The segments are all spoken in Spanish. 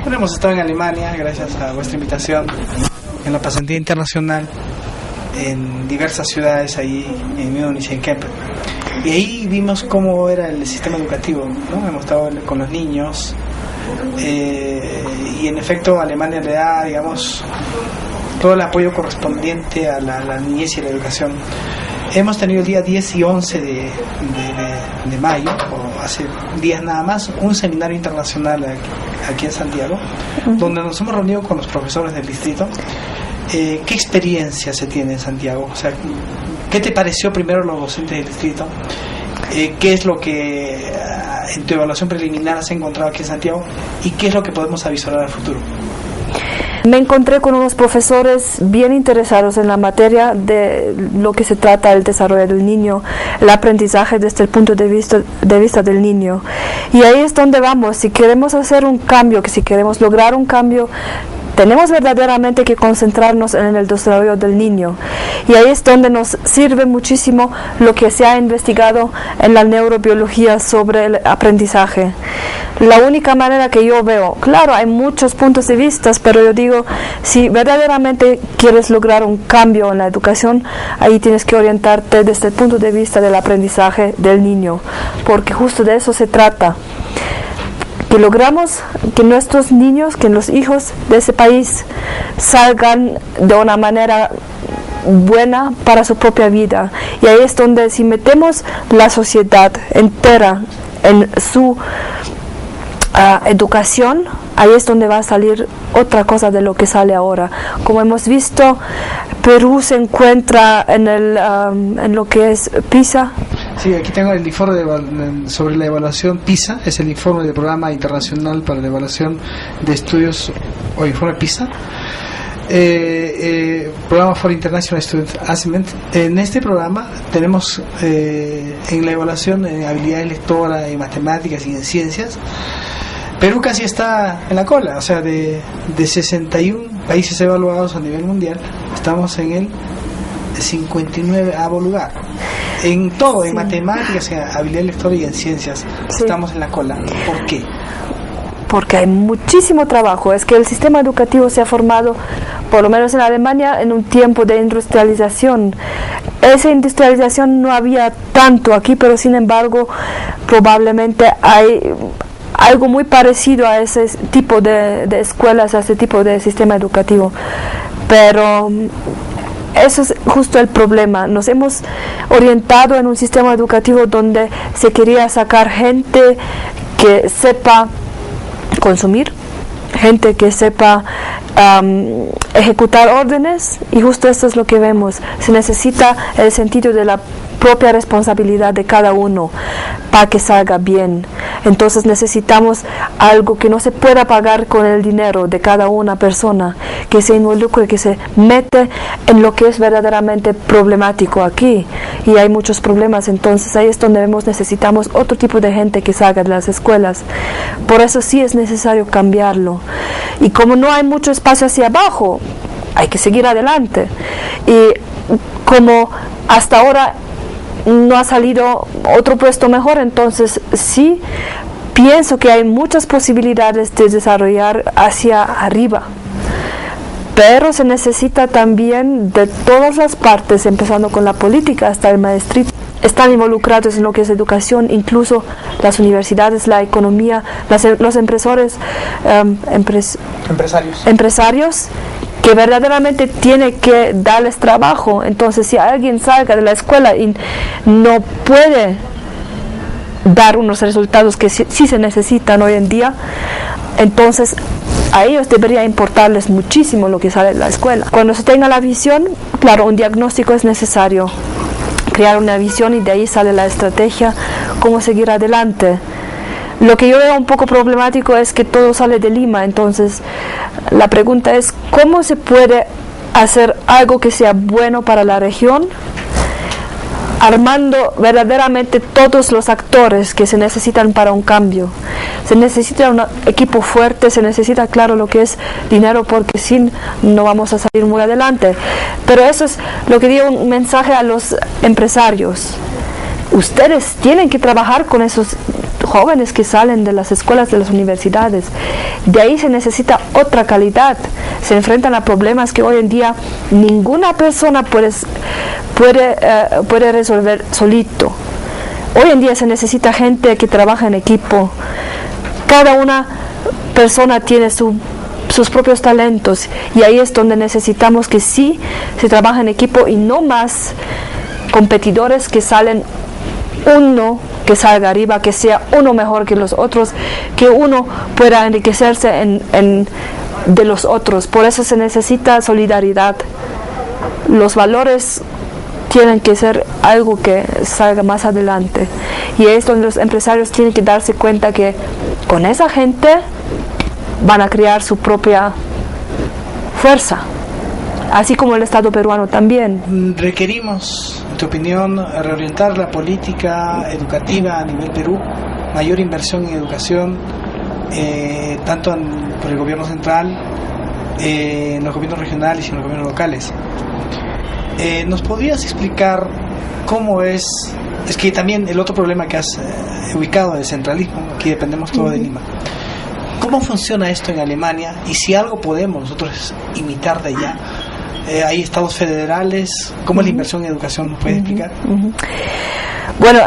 Bueno, hemos estado en Alemania gracias a vuestra invitación en la pasantía internacional en diversas ciudades ahí en Múnich y en Kempen. Y ahí vimos cómo era el sistema educativo, ¿no? Hemos estado con los niños y en efecto Alemania le da, digamos, todo el apoyo correspondiente a la niñez y la educación. Hemos tenido el día 10 y 11 de mayo, o hace días nada más, un seminario internacional aquí en Santiago, donde nos hemos reunido con los profesores del distrito. ¿Qué experiencia se tiene en Santiago? O sea, ¿qué te pareció primero los docentes del distrito? ¿Qué es lo que en tu evaluación preliminar has encontrado aquí en Santiago? ¿Y qué es lo que podemos avisorar al futuro? Me encontré con unos profesores bien interesados en la materia de lo que se trata del desarrollo del niño, el aprendizaje desde el punto de vista del niño. Y ahí es donde vamos. Si queremos hacer un cambio, si queremos lograr un cambio, tenemos verdaderamente que concentrarnos en el desarrollo del niño. Y ahí es donde nos sirve muchísimo lo que se ha investigado en la neurobiología sobre el aprendizaje. La única manera que yo veo, claro, hay muchos puntos de vista, pero yo digo, si verdaderamente quieres lograr un cambio en la educación, ahí tienes que orientarte desde el punto de vista del aprendizaje del niño, porque justo de eso se trata. Que logramos que nuestros niños, que los hijos de ese país salgan de una manera buena para su propia vida. Y ahí es donde si metemos la sociedad entera en su educación, ahí es donde va a salir otra cosa de lo que sale ahora. Como hemos visto, Perú se encuentra en lo que es PISA. Sí, aquí tengo el informe sobre la evaluación PISA, es el informe del Programa Internacional para la Evaluación de Estudios, o informe PISA, Programa for International Student Assessment. En este programa tenemos en la evaluación en habilidades lectora, en matemáticas y en ciencias, Perú casi está en la cola, o sea, de 61 países evaluados a nivel mundial, estamos en el 59º lugar. En todo, en matemáticas, en habilidad lectora y en ciencias, estamos en la cola. ¿Por qué? Porque hay muchísimo trabajo. Es que el sistema educativo se ha formado, por lo menos en Alemania, en un tiempo de industrialización. Esa industrialización no había tanto aquí, pero sin embargo, probablemente hay algo muy parecido a ese tipo de escuelas, a ese tipo de sistema educativo. Pero eso es justo el problema. Nos hemos orientado en un sistema educativo donde se quería sacar gente que sepa consumir, gente que sepa ejecutar órdenes, y justo esto es lo que vemos. Se necesita el sentido de la propia responsabilidad de cada uno para que salga bien. Entonces necesitamos algo que no se pueda pagar con el dinero de cada una persona, que se involucre, que se mete en lo que es verdaderamente problemático aquí, y hay muchos problemas. Entonces ahí es donde necesitamos otro tipo de gente que salga de las escuelas. Por eso sí es necesario cambiarlo, y como no hay mucho espacio hacia abajo, hay que seguir adelante. Y como hasta ahora no ha salido otro puesto mejor, entonces sí pienso que hay muchas posibilidades de desarrollar hacia arriba, pero se necesita también de todas las partes, empezando con la política hasta el maestrito. Están involucrados en lo que es educación, incluso las universidades, la economía, los empresarios, que verdaderamente tiene que darles trabajo. Entonces, si alguien salga de la escuela y no puede dar unos resultados que sí se necesitan hoy en día, entonces a ellos debería importarles muchísimo lo que sale de la escuela. Cuando se tenga la visión, claro, un diagnóstico es necesario, crear una visión, y de ahí sale la estrategia, cómo seguir adelante. Lo que yo veo un poco problemático es que todo sale de Lima. Entonces la pregunta es, ¿cómo se puede hacer algo que sea bueno para la región, armando verdaderamente todos los actores que se necesitan para un cambio? Se necesita un equipo fuerte, se necesita, claro, lo que es dinero, porque sin no vamos a salir muy adelante. Pero eso es lo que digo, un mensaje a los empresarios. Ustedes tienen que trabajar con esos jóvenes que salen de las escuelas, de las universidades. De ahí se necesita otra calidad. Se enfrentan a problemas que hoy en día ninguna persona puede resolver solito. Hoy en día se necesita gente que trabaja en equipo. Cada una persona tiene sus propios talentos, y ahí es donde necesitamos que sí se trabaje en equipo y no más competidores que salen uno que salga arriba, que sea uno mejor que los otros, que uno pueda enriquecerse de los otros. Por eso se necesita solidaridad. Los valores tienen que ser algo que salga más adelante, y es donde los empresarios tienen que darse cuenta que con esa gente van a crear su propia fuerza, así como el Estado peruano también. Requerimos, en tu opinión, reorientar la política educativa a nivel Perú, mayor inversión en educación, tanto por el gobierno central, en los gobiernos regionales y en los gobiernos locales. ¿Nos podrías explicar cómo es que también el otro problema que has ubicado del centralismo, aquí dependemos todo de Lima? ¿Cómo funciona esto en Alemania? Y si algo podemos nosotros imitar de allá. ¿Hay estados federales? ¿Cómo es la inversión en educación? ¿Nos puedes explicar? Bueno,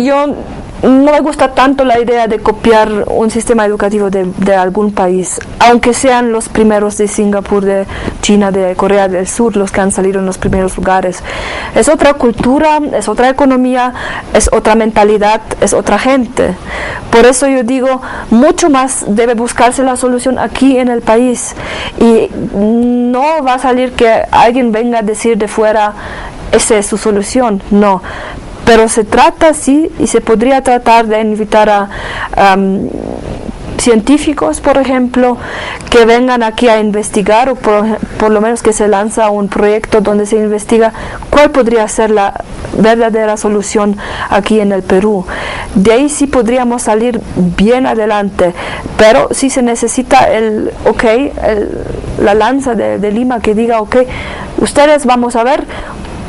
yo no me gusta tanto la idea de copiar un sistema educativo de algún país, aunque sean los primeros de Singapur, de China, de Corea del Sur, los que han salido en los primeros lugares. Es otra cultura, es otra economía, es otra mentalidad, es otra gente. Por eso yo digo, mucho más debe buscarse la solución aquí en el país, y no va a salir que alguien venga a decir de fuera, esa es su solución, no. Pero se trata, sí, y se podría tratar de invitar a científicos, por ejemplo, que vengan aquí a investigar, o por lo menos que se lanza un proyecto donde se investiga cuál podría ser la verdadera solución aquí en el Perú. De ahí sí podríamos salir bien adelante, pero sí se necesita la lanza de Lima que diga, ustedes, vamos a ver,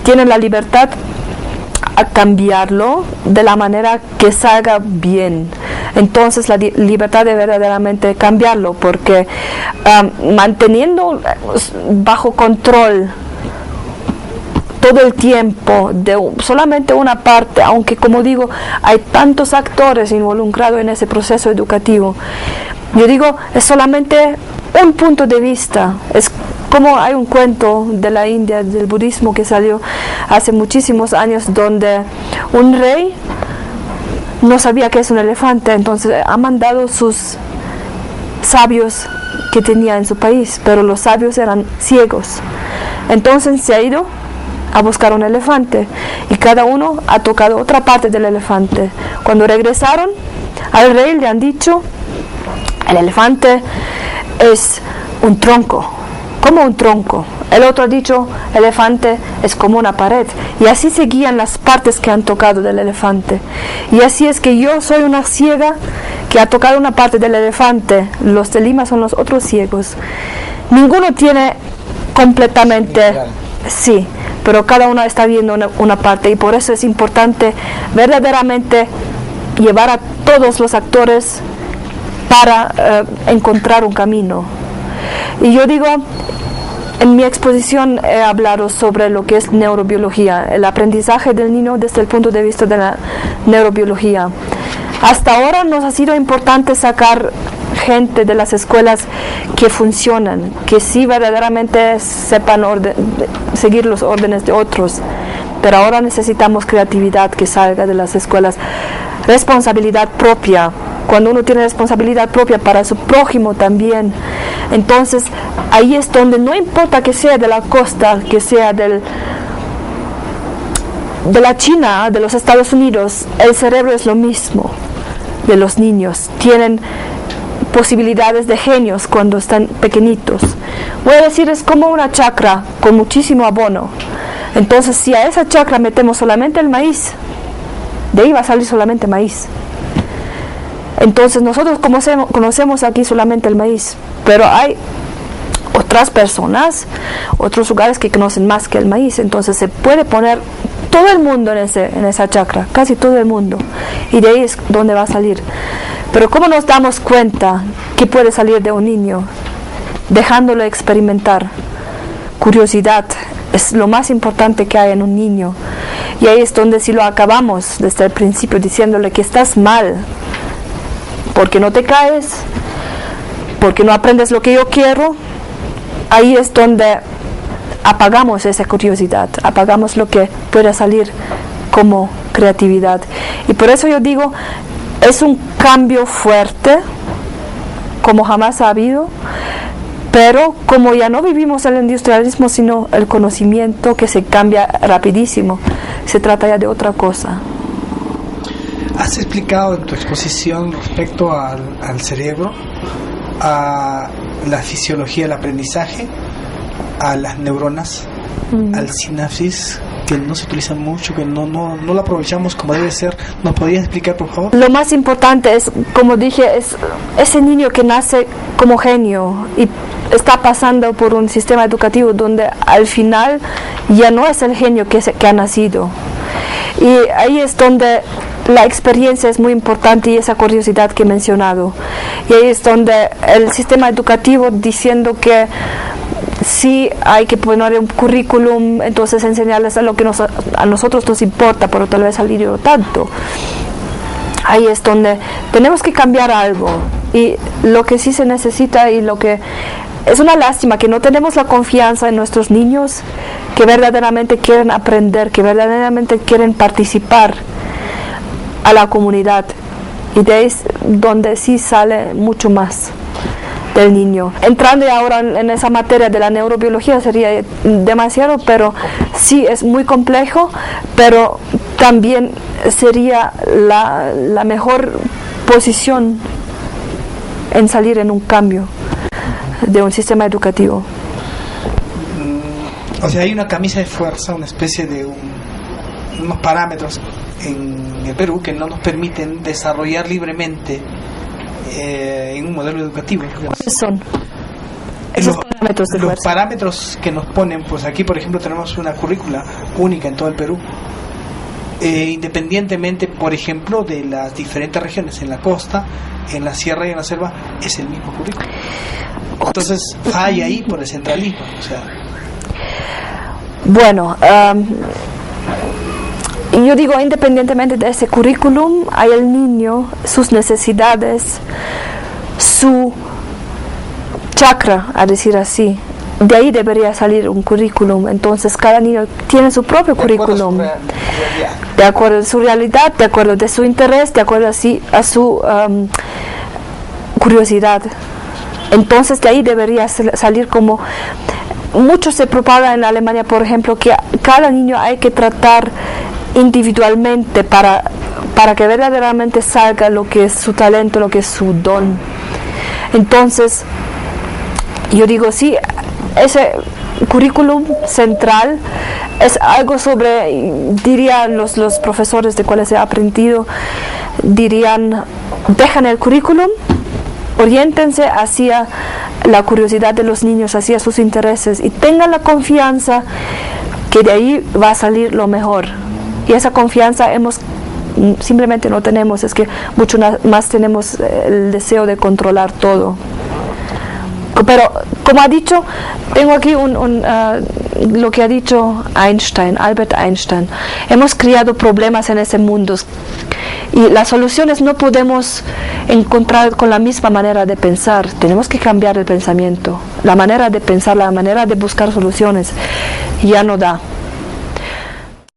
tienen la libertad a cambiarlo de la manera que salga bien. Entonces la libertad de verdaderamente cambiarlo, porque manteniendo bajo control todo el tiempo de solamente una parte, aunque como digo hay tantos actores involucrados en ese proceso educativo, yo digo es solamente un punto de vista. Es como hay un cuento de la India, del budismo, que salió hace muchísimos años, donde un rey no sabía qué es un elefante, entonces ha mandado sus sabios que tenía en su país, pero los sabios eran ciegos. Entonces se ha ido a buscar un elefante, y cada uno ha tocado otra parte del elefante. Cuando regresaron al rey le han dicho, el elefante es un tronco. Como un tronco. El otro ha dicho, el elefante es como una pared. Y así seguían las partes que han tocado del elefante. Y así es que yo soy una ciega que ha tocado una parte del elefante. Los de Lima son los otros ciegos. Ninguno tiene completamente... Sí, pero cada uno está viendo una parte, y por eso es importante verdaderamente llevar a todos los actores para encontrar un camino. Y yo digo, en mi exposición he hablado sobre lo que es neurobiología, el aprendizaje del niño desde el punto de vista de la neurobiología. Hasta ahora nos ha sido importante sacar gente de las escuelas que funcionan, que sí verdaderamente sepan seguir los órdenes de otros. Pero ahora necesitamos creatividad que salga de las escuelas, responsabilidad propia. Cuando uno tiene responsabilidad propia para su prójimo también, entonces ahí es donde no importa que sea de la costa, que sea de la China, de los Estados Unidos, el cerebro es lo mismo de los niños. Tienen posibilidades de genios cuando están pequeñitos. Voy a decir, es como una chacra con muchísimo abono. Entonces, si a esa chacra metemos solamente el maíz, de ahí va a salir solamente maíz. Entonces nosotros conocemos aquí solamente el maíz, pero hay otras personas, otros lugares que conocen más que el maíz. Entonces se puede poner todo el mundo en esa chakra, casi todo el mundo, y de ahí es donde va a salir. Pero ¿cómo nos damos cuenta que puede salir de un niño? Dejándolo experimentar. Curiosidad es lo más importante que hay en un niño, y ahí es donde si lo acabamos desde el principio diciéndole que estás mal, porque no te caes, porque no aprendes lo que yo quiero, ahí es donde apagamos esa curiosidad, apagamos lo que pueda salir como creatividad. Y por eso yo digo, es un cambio fuerte, como jamás ha habido, pero como ya no vivimos el industrialismo, sino el conocimiento que se cambia rapidísimo, se trata ya de otra cosa. Has explicado en tu exposición respecto al cerebro, a la fisiología del aprendizaje, a las neuronas, al sinapsis, que no se utiliza mucho, que no lo aprovechamos como debe ser. ¿Nos podrías explicar, por favor? Lo más importante es, como dije, es ese niño que nace como genio y está pasando por un sistema educativo donde al final ya no es el genio que ha nacido. Y ahí es donde la experiencia es muy importante y esa curiosidad que he mencionado. Y ahí es donde el sistema educativo diciendo que sí hay que poner un currículum, entonces enseñarles a lo que a nosotros nos importa, pero tal vez al niño no tanto. Ahí es donde tenemos que cambiar algo, y lo que sí se necesita, y lo que es una lástima, que no tenemos la confianza en nuestros niños que verdaderamente quieren aprender, que verdaderamente quieren participar a la comunidad, y de ahí es donde sí sale mucho más del niño. Entrando ahora en esa materia de la neurobiología sería demasiado, pero sí es muy complejo, pero también sería la mejor posición en salir en un cambio de un sistema educativo. O sea, hay una camisa de fuerza, una especie de unos parámetros en el Perú que no nos permiten desarrollar libremente en un modelo educativo. ¿Cuáles son esos parámetros de fuerza? Los parámetros que nos ponen, pues aquí por ejemplo tenemos una currícula única en todo el Perú, independientemente por ejemplo de las diferentes regiones, en la costa, en la sierra y en la selva, es el mismo currículo. Entonces falla ahí por el centralismo. O sea, bueno, yo digo, independientemente de ese currículum, hay el niño, sus necesidades, su chakra, a decir así. De ahí debería salir un currículum. Entonces cada niño tiene su propio currículum, de acuerdo a su realidad, de acuerdo a su interés, de acuerdo a su curiosidad. Entonces de ahí debería salir, como mucho se propaga en Alemania, por ejemplo, que cada niño hay que tratar individualmente para que verdaderamente salga lo que es su talento, lo que es su don. Entonces yo digo, sí, ese currículum central es algo sobre, dirían los profesores de cuales he aprendido, dirían, dejan el currículum, oriéntense hacia la curiosidad de los niños, hacia sus intereses, y tengan la confianza que de ahí va a salir lo mejor. Y esa confianza simplemente no tenemos, es que mucho más tenemos el deseo de controlar todo. Pero como ha dicho, tengo aquí lo que ha dicho Albert Einstein. Hemos creado problemas en ese mundo y las soluciones no podemos encontrar con la misma manera de pensar. Tenemos que cambiar el pensamiento, la manera de pensar, la manera de buscar soluciones ya no da.